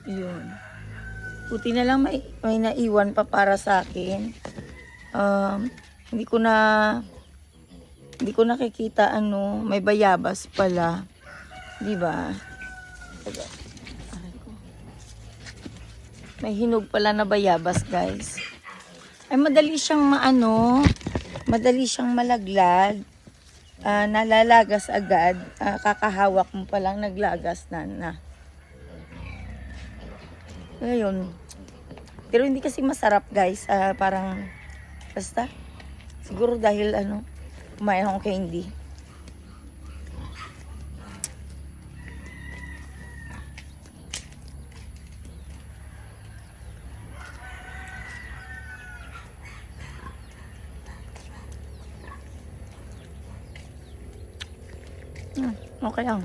Yun. Buti na lang may naiwan pa para sa akin. Hindi ko nakikita may bayabas pala. 'Di ba? May hinog pala na bayabas, guys. Ay madali siyang madali siyang malaglag. Nalalagas agad. Kakahawak mo pa lang naglagas na. Ngayon. Pero hindi kasi masarap, guys. Parang basta siguro dahil kumain akong candy. Okay lang.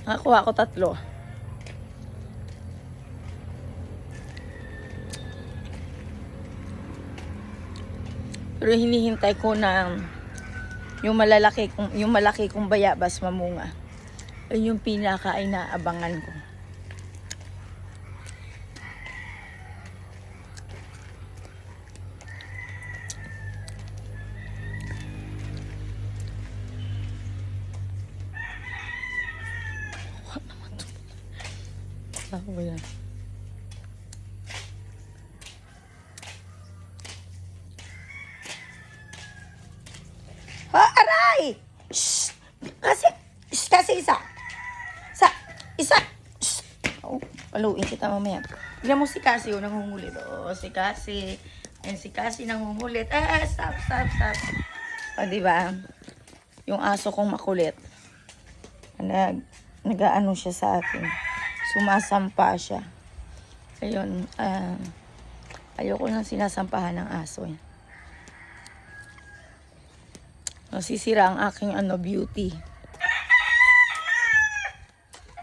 Nakakuha ako 3. Pero hinihintay ko na yung malaki kong bayabas mamunga. Ayun yung pinaka-inaabangan ko. Ako ba yan? Aray! Shh! Kasi isa. Isa. Shh! Oh, paluin kita mamaya. Tignan mo si Cassie, nangungulit. Si Cassie. Ayan si Cassie nangungulit. Stop. Diba? Yung aso kong makulit. Nag-ano siya sa akin. Sumasampa siya. Ayun, ayoko nang sinasampahan ng aso. Nasisira ang aking beauty.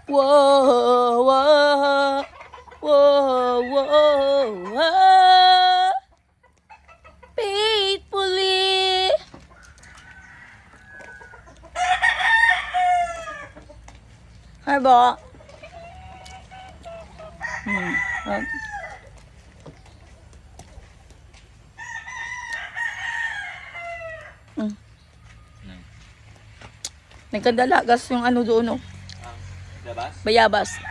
Whoa. Faithfully. Hi, ba? Nagkadalagas yung doon, bayabas.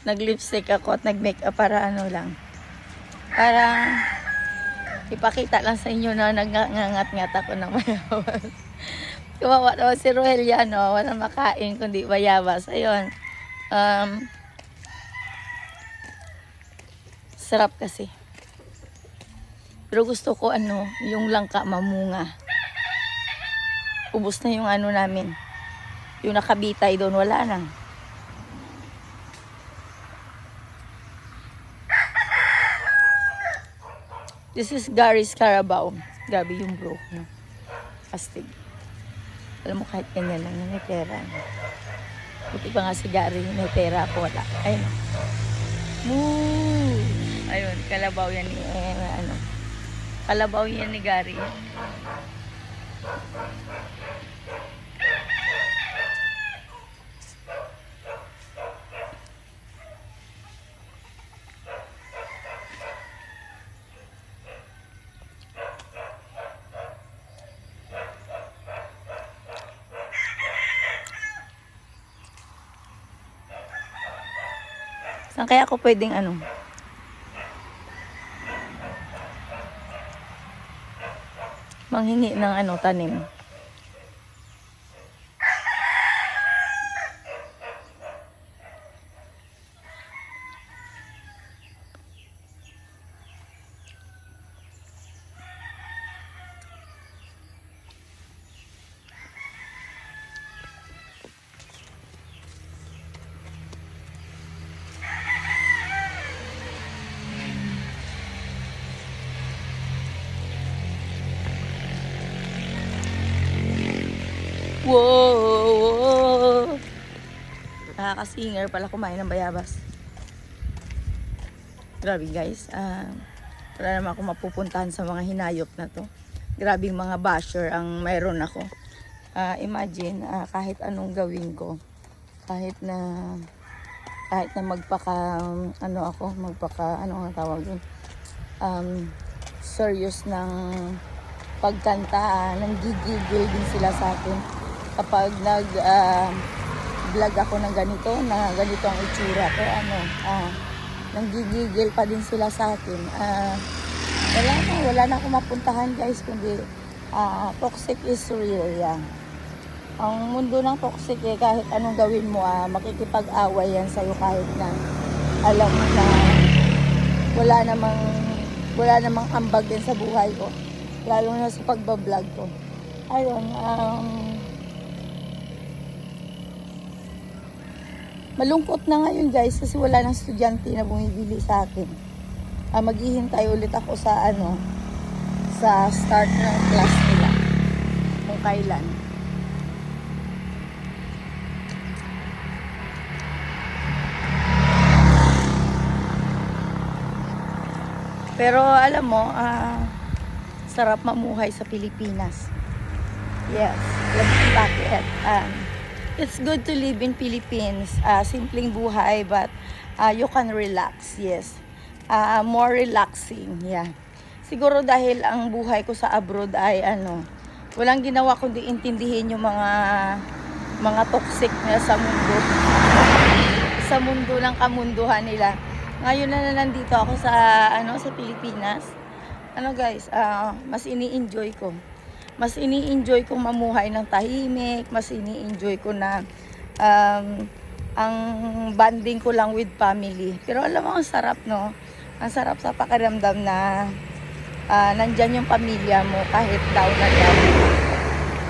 Nag-lipstick ako at nag-makeup para lang. Para ipakita lang sa inyo na nagngangat-ngat ako ng bayabas. Kawawa naman si Roelia, walang makain kundi bayabas. Ayun. Sarap kasi. Pero gusto ko yung langka mamunga. Ubus na yung namin. Yung nakabitay doon, wala nang. This is Gary's Carabao. Grabe yung bro. Astig. Alam mo kahit ganyan lang, may pera. Buti pa nga si Gary, may pera ako, wala. Ayun. Woo! Ayun, kalabaw yan ni, kalabaw yan ni Gary. Saan kaya ako pwedeng manghingi ng tanim? Wow! Nakaka-singer pala kumain ng bayabas. Grabe guys. Wala naman ako mapupuntahan sa mga hinayop na to. Grabe mga basher ang mayroon ako. Imagine, kahit anong gawin ko, kahit na ano nga tawag yun, serious ng pagkanta, nanggigigil din sila sa akin kapag vlog ako ng ganito, na ganito ang itsura ko, nanggigigil pa din sila sa akin. Wala na akong mapuntahan guys, kundi toxic is real yan. Ang mundo ng toxic kahit anong gawin mo, makikipag-away yan sa'yo kahit na alam mo na wala namang ambag din sa buhay ko, lalo na sa pagbablog ko. Ayun, malungkot na ngayon guys kasi wala nang estudyante na bumibili sa akin. Maghihintay ulit ako sa sa start ng class nila kung kailan. Pero alam mo, sarap mamuhay sa Pilipinas. Yes, bakit? It's good to live in Philippines. Simpleng buhay but you can relax. Yes. More relaxing. Yeah. Siguro dahil ang buhay ko sa abroad ay walang ginawa kundi intindihin yung mga toxic na sa mundo. Sa mundo ng kamunduhan nila. Ngayon na nandito ako sa sa Pilipinas. Guys, mas ini-enjoy ko. Mas ini-enjoy kong mamuhay ng tahimik, mas ini-enjoy ko na ang bonding ko lang with family. Pero alam mo, ang sarap, no? Ang sarap sa pakiramdam na nandyan yung pamilya mo kahit down na down.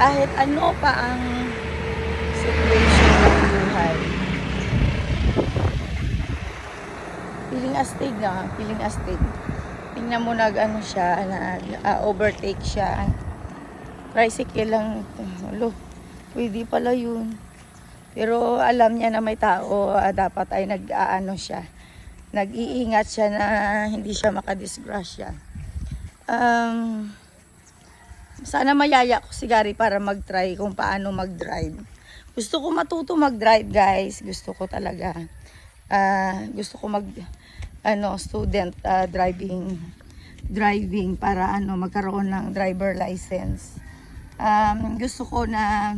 Kahit ano pa ang situation ng buhay. Feeling astig na, feeling astig. Tingnan mo siya, overtake siya. Tricycle lang, pwede pala yun. Pero alam niya na may tao, dapat ay nag-iingat siya na hindi siya makadisgrasya. Sana mayaya ko si Gary para mag-try kung paano mag-drive. Gusto ko matuto mag-drive guys, gusto ko talaga. Gusto ko student driving para magkaroon ng driver license. Gusto ko na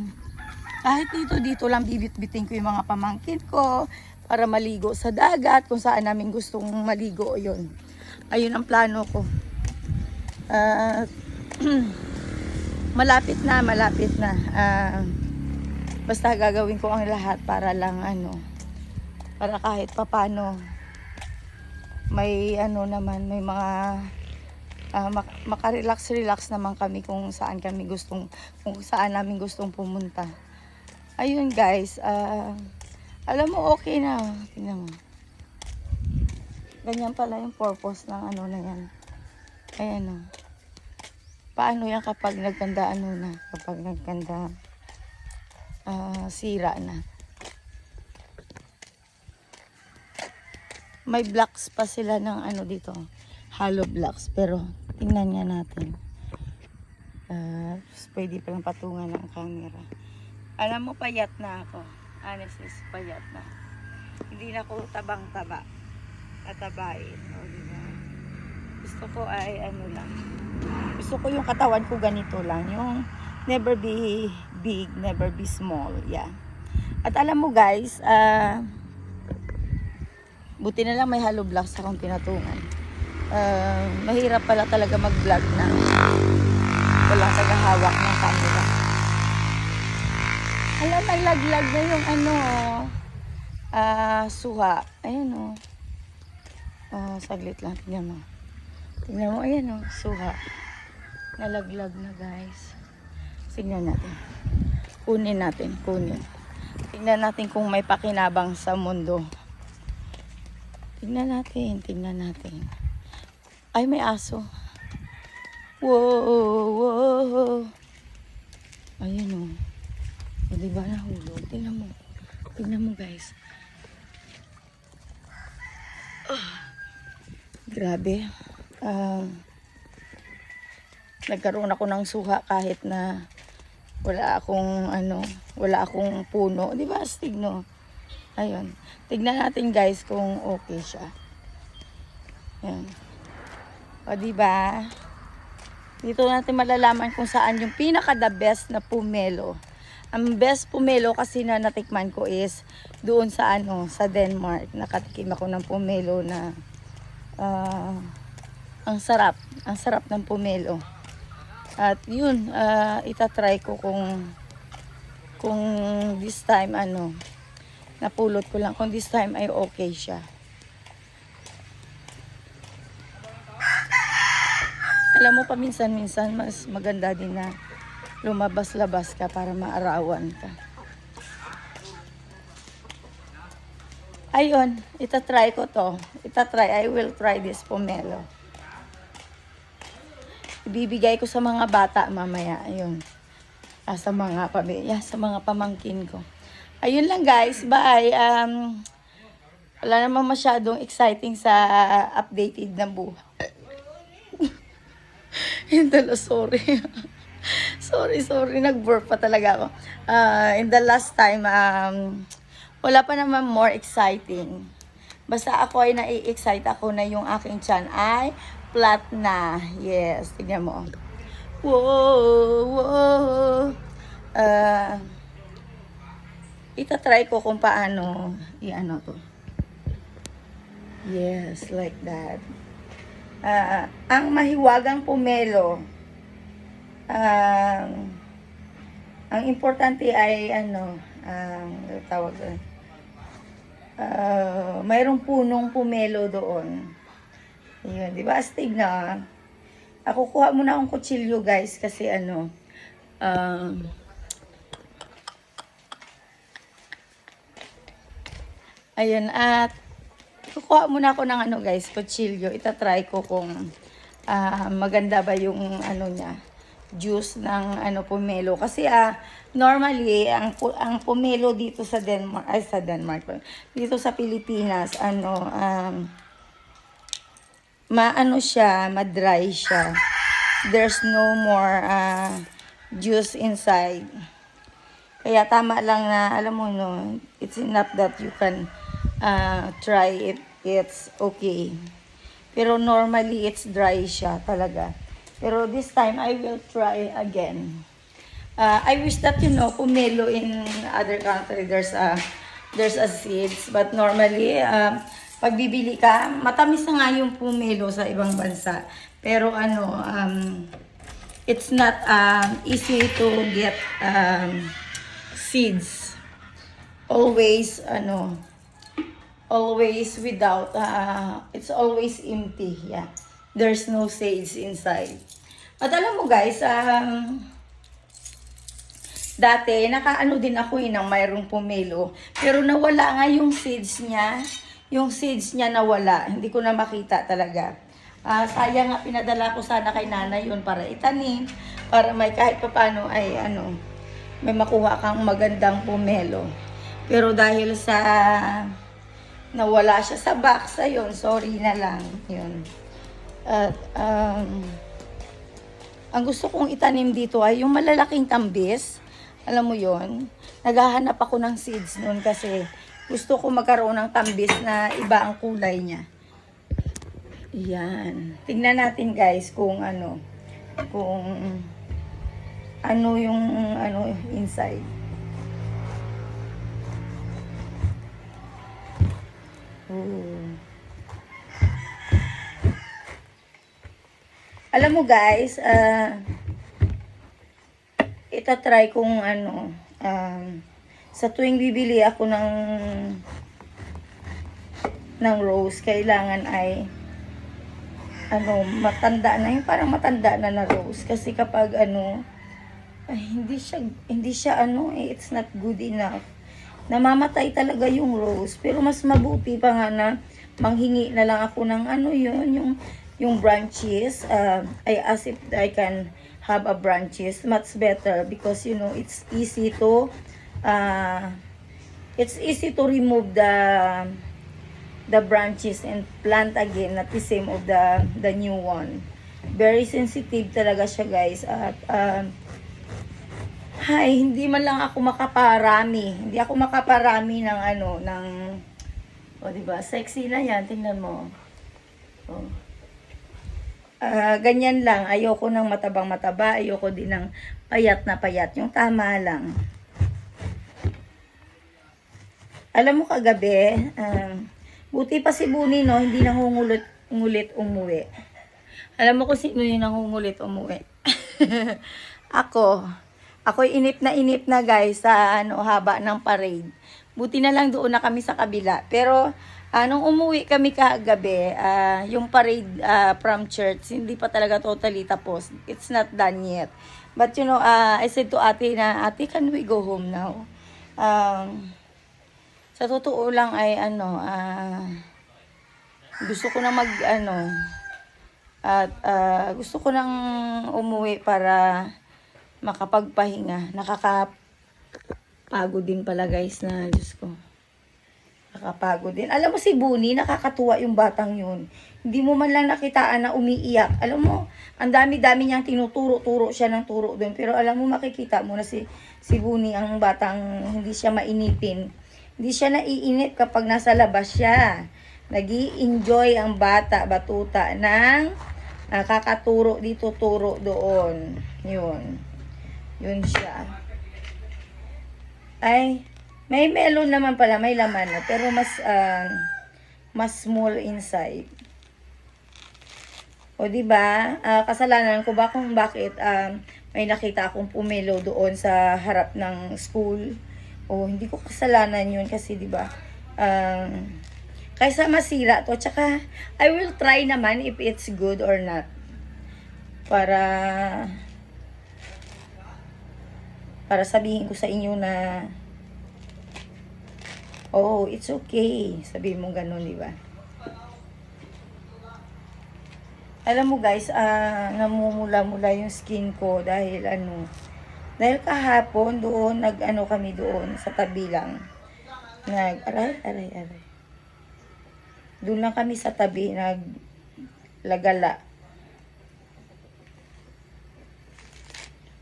kahit dito lang bibit-bitin ko yung mga pamangkin ko para maligo sa dagat kung saan namin gustong maligo. Ayun ang plano ko. Malapit na. Basta gagawin ko ang lahat para lang para kahit papano may naman, may mga makarelax naman kami kung saan namin gustong pumunta. Ayun guys, alam mo, okay na. Tingnan mo. Ganyan pala yung purpose ng na yan. Ayan paano yan kapag nagkanda kapag nagkanda sira na. May blocks pa sila ng dito, hollow blocks, pero tingnan nga natin. Pwede palang patungan ng camera. Alam mo, payat na ako. Honestly, payat na. Hindi na ako tabang-taba. Tatabain. Diba? Gusto ko ay lang. Gusto ko yung katawan ko ganito lang. Yung never be big, never be small. Yeah. At alam mo guys, buti na lang may hollow blocks akong pinatungan. Mahirap pala talaga mag-vlog na walang tagahawak ng camera. Alam, may laglag na yung suha. Ayan saglit lang. Tingnan mo, ayan suha. Nalaglag na guys. Tingnan natin. Kunin. Tingnan natin kung may pakinabang sa mundo. Tingnan natin. Ay, may aso. Wow. Ayun di ba nahulog? Tingnan mo. Tingnan mo, guys. Grabe. Nagkaroon ako ng suha kahit na wala akong puno. Di ba, astig, no? Ayun. Tignan natin, guys, kung okay siya. Ayan. O, di ba? Dito natin malalaman kung saan yung pinaka the best na pomelo. Ang best pomelo kasi na natikman ko is doon sa sa Denmark. Nakatikim ako ng pomelo na ang sarap ng pomelo. At yun, itatry ko kung this time napulot ko lang kung this time ay okay siya. Alam mo, paminsan-minsan mas maganda din na lumabas-labas ka para maarawan ka. Ayun, itatry ko to. I will try this pomelo. Ibibigay ko sa mga bata mamaya. Ayun. Sa mga pamilya, sa mga pamangkin ko. Ayun lang, guys. Bye. Wala namang masyadong exciting sa updated na buhay. Sorry. sorry. Nag-burp pa talaga ako. In the last time, wala pa naman more exciting. Basta ako ay nai-excite ako na yung aking tiyan ay flat na. Yes, tignan mo. Whoa. Itatry ko kung paano to. Yes, like that. Ang mahiwagang pomelo, ang importante ay tawag doon. Mayroong punong pomelo doon. Ayun, di ba? Astig na. Ako kuha muna akong kutsilyo, guys, kasi ayun, at kukuha muna ako ng guys, kutsilyo. Itatry ko kung maganda ba yung niya, juice ng pomelo. Kasi normally, ang pomelo dito sa Denmark, dito sa Pilipinas, ma-dry siya. There's no more juice inside. Kaya tama lang na, alam mo, no, it's enough that you can try it. It's okay. Pero normally, it's dry siya talaga. Pero this time, I will try again. I wish that, pomelo in other country, there's a seeds. But normally, pag bibili ka, matamis na nga yung pomelo sa ibang bansa. Pero it's not easy to get seeds. Always without, it's always empty. Yeah. There's no seeds inside. At alam mo, guys, dati, din ako ng mayroong pomelo. Pero nawala nga yung seeds niya. Yung seeds niya nawala. Hindi ko na makita talaga. Sayang nga, pinadala ko sana kay nanay yun para itanim. Para may kahit paano ay may makuha kang magandang pomelo. Pero dahil sa nawala siya sa box, ayun, sorry na lang. Yun. At ang gusto kong itanim dito ay yung malalaking tambis. Alam mo yon, naghahanap ako ng seeds noon kasi gusto ko magkaroon ng tambis na iba ang kulay niya. Yan. Tingnan natin, guys, kung yung inside. Alam mo, guys, itatry kung sa tuwing bibili ako ng rose, kailangan ay matanda na, yung parang matanda na rose. Kasi kapag ay, hindi siya it's not good enough. Namamatay talaga yung rose. Pero mas mabuti pa nga na manghingi na lang ako ng yung branches. I ask if I can have a branches. Much better because it's easy to uh, it's easy to remove the branches and plant again at the same of the new one. Very sensitive talaga siya, guys. At ay, hindi man lang ako makaparami. Hindi ako makaparami ng ano, ng o diba, sexy na yan, tingnan mo. Oh. Ganyan lang, ayoko ng matabang-mataba, ayoko din ng payat na payat, yung tama lang. Alam mo kagabi, buti pa si Buni, no, hindi nangungulit umuwi. Alam mo kung sino yung nangungulit umuwi. Ako'y inip na guys sa ano, haba ng parade. Buti na lang doon na kami sa kabila. Pero nung umuwi kami kagabi, yung parade from church, hindi pa talaga totally tapos. It's not done yet. But you know, I said to ate na, ate, can we go home now? Sa totoo lang ay ano, gusto ko na gusto ko nang umuwi para makapagpahinga. Nakakapagod din pala guys na, Diyos ko. Nakakapagod din. Alam mo si Buni, nakakatuwa yung batang yun. Hindi mo man lang nakitaan na umiiyak. Alam mo, ang dami-dami niyang tinuturo-turo siya ng turo doon. Pero alam mo, makikita mo na si Buni, ang batang hindi siya mainipin. Hindi siya naiinip kapag nasa labas siya. Nag-i-enjoy ang batuta ng kakaturo dito, turo doon. Yun. Yun siya. Ay, may melon naman pala, may laman na. Pero mas small inside. O diba, kasalanan ko ba kung bakit may nakita akong pumelo doon sa harap ng school. O hindi ko kasalanan yun kasi diba, kaysa masira to. Tsaka, I will try naman if it's good or not. Para sabihin ko sa inyo na, oh, it's okay. Sabihin mo ganun, di ba? Alam mo guys, namumula-mula yung skin ko dahil dahil kahapon doon, kami doon sa tabi lang. Aray. Doon lang kami sa tabi, naglagala.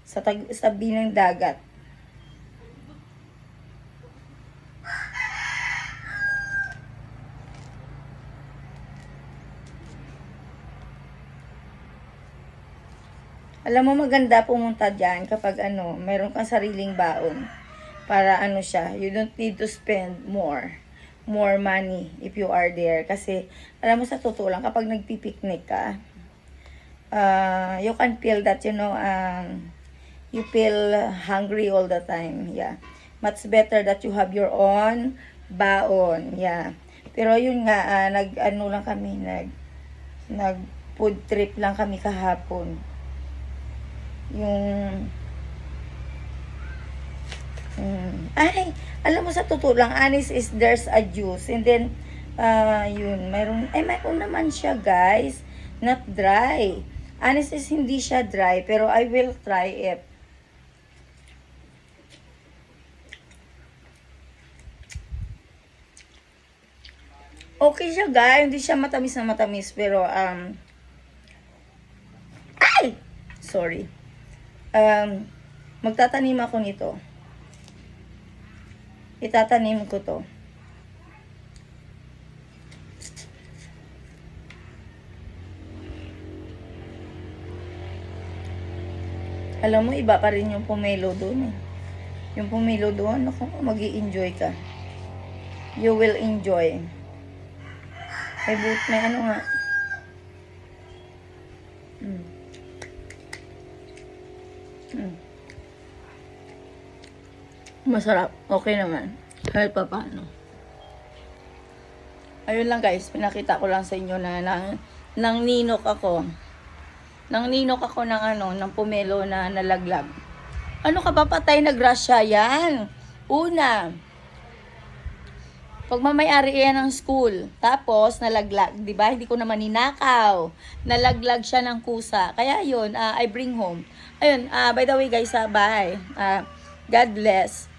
Sa tabi ng dagat. Alam mo, maganda pumunta dyan kapag meron kang sariling baon. Para siya, you don't need to spend more money if you are there. Kasi, alam mo sa totoo lang, kapag nagpipiknik ka, you can feel that, you feel hungry all the time. Yeah. Much better that you have your own baon. Yeah. Pero yun nga, lang kami, nag food trip lang kami kahapon. Ay, alam mo sa totoo lang, honest is there's a juice. And then, mayroon naman siya guys, not dry. Honest is hindi siya dry, pero I will try it. Okay siya guys, hindi siya matamis na matamis, pero ay! Sorry. Magtatanim ako nito. Itatanim ko to. Alam mo, iba pa rin yung pomelo doon eh. Yung pomelo doon, mag-i-enjoy ka. You will enjoy. May ano nga. Masarap. Okay naman. Kahit pa paano. Ayun lang guys, pinakita ko lang sa inyo na nang ninok ako. Nang ninok ako ng pomelo na nalaglag. Ano ka ba, patay na grasya yan? Una, pagmamayari yan ng school. Tapos, nalaglag. Diba? Hindi ko naman ninakaw. Nalaglag siya ng kusa. Kaya yun, I bring home. Ayun, by the way guys, bye. God bless.